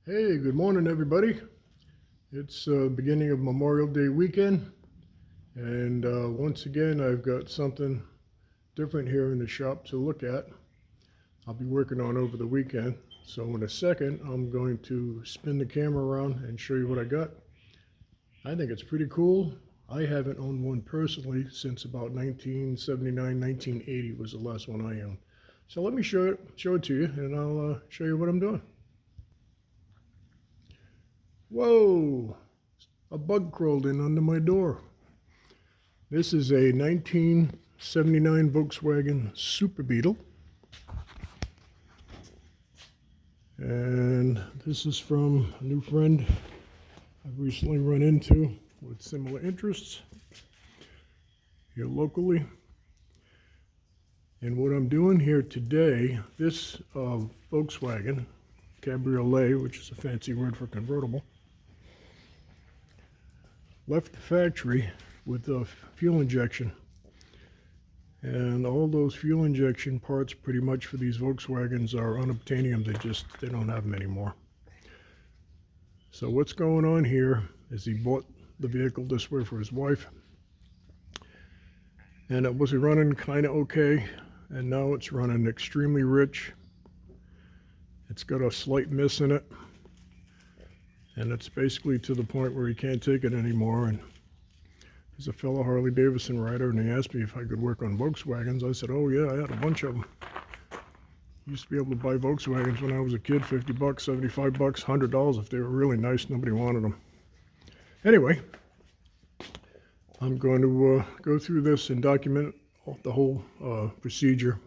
Hey, good morning, everybody. It's beginning of Memorial Day weekend, and once again, I've got something different here in the shop to look at. I'll be working on over the weekend. So in a second, I'm going to spin the camera around and show you what I got. I think it's pretty cool. I haven't owned one personally since about 1979, 1980 was the last one I owned. So let me show it to you, and I'll show you what I'm doing. Whoa, a bug crawled in under my door. This is a 1979 Volkswagen Super Beetle. And this is from a new friend I've recently run into with similar interests here locally. And what I'm doing here today, this Volkswagen Cabriolet, which is a fancy word for convertible, left the factory with fuel injection, and all those fuel injection parts pretty much for these Volkswagens are unobtainium. They don't have them anymore. So what's going on here is he bought the vehicle this way for his wife, and it was running kind of okay, and now it's running extremely rich. It's got a slight miss in it, and it's basically to the point where he can't take it anymore. And he's a fellow Harley Davidson rider, and he asked me if I could work on Volkswagens. I said, oh yeah, I had a bunch of them. Used to be able to buy Volkswagens when I was a kid, 50 bucks, 75 bucks, $100 if they were really nice. Nobody wanted them. Anyway, I'm going to go through this and document the whole procedure.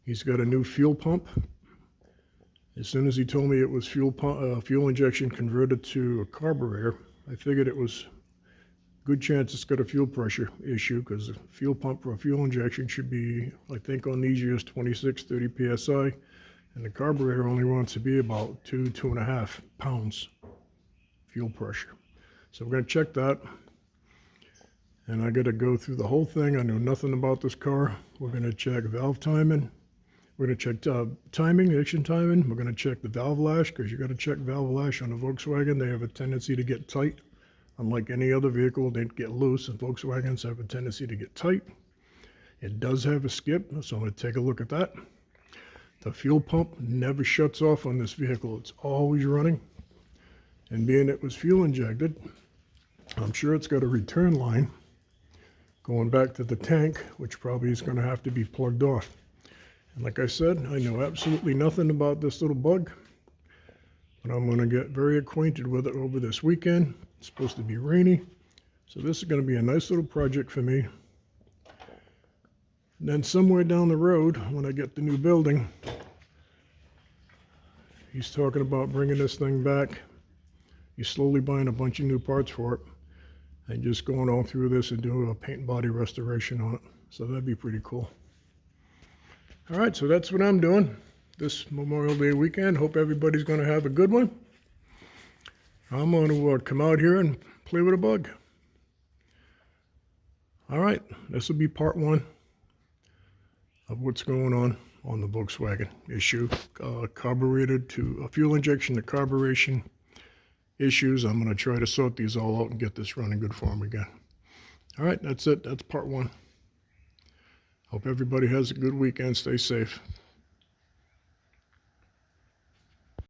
He's got a new fuel pump. As soon as he told me it was fuel injection converted to a carburetor, I figured it was a good chance it's got a fuel pressure issue, because the fuel pump for a fuel injection should be, I think on these years, 26, 30 psi, and the carburetor only wants to be about 2.5 pounds fuel pressure. So we're going to check that, and I got to go through the whole thing. I know nothing about this car. We're going to check valve timing. We're going to check timing, ignition timing. We're going to check the valve lash, because you got to check valve lash on a Volkswagen. They have a tendency to get tight. Unlike any other vehicle, they get loose, and Volkswagens have a tendency to get tight. It does have a skip, so I'm going to take a look at that. The fuel pump never shuts off on this vehicle. It's always running. And being it was fuel injected, I'm sure it's got a return line going back to the tank, which probably is going to have to be plugged off. And like I said, I know absolutely nothing about this little bug, but I'm going to get very acquainted with it over this weekend. It's supposed to be rainy, so this is going to be a nice little project for me. And then somewhere down the road, when I get the new building, he's talking about bringing this thing back. He's slowly buying a bunch of new parts for it and just going all through this and doing a paint and body restoration on it. So that'd be pretty cool. All right, so that's what I'm doing this Memorial Day weekend. Hope everybody's going to have a good one. I'm going to come out here and play with a bug. All right, this will be part one of what's going on the Volkswagen issue. Carburetor to fuel injection to carburation issues. I'm going to try to sort these all out and get this running good for them again. All right, that's it. That's part one. Hope everybody has a good weekend. Stay safe.